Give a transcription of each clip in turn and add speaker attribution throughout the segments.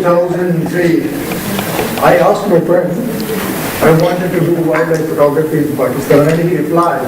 Speaker 1: 2003, I asked my friend, I wanted to do wildlife photography in Pakistan, and he replied,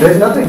Speaker 1: there is nothing.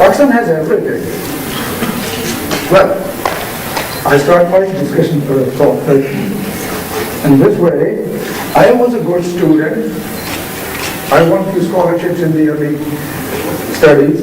Speaker 1: Pakistan has everything. Well, I start my discussion for a topic. In this way, I was a good student. I won few scholarships in the early studies.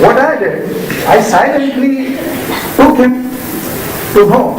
Speaker 1: What I did, I silently took him to home.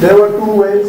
Speaker 1: There were 2 ways.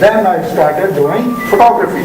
Speaker 1: Then I started doing photography.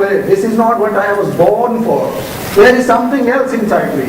Speaker 1: way, this is not what I was born for, there is something else inside me.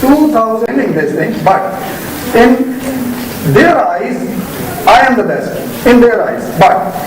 Speaker 1: 2000 but in their eyes I am the best in their eyes, but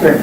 Speaker 1: frame.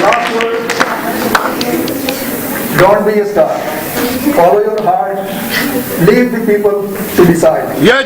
Speaker 1: Last word, don't be a star. Follow your heart. Leave the people to decide.
Speaker 2: Yeah,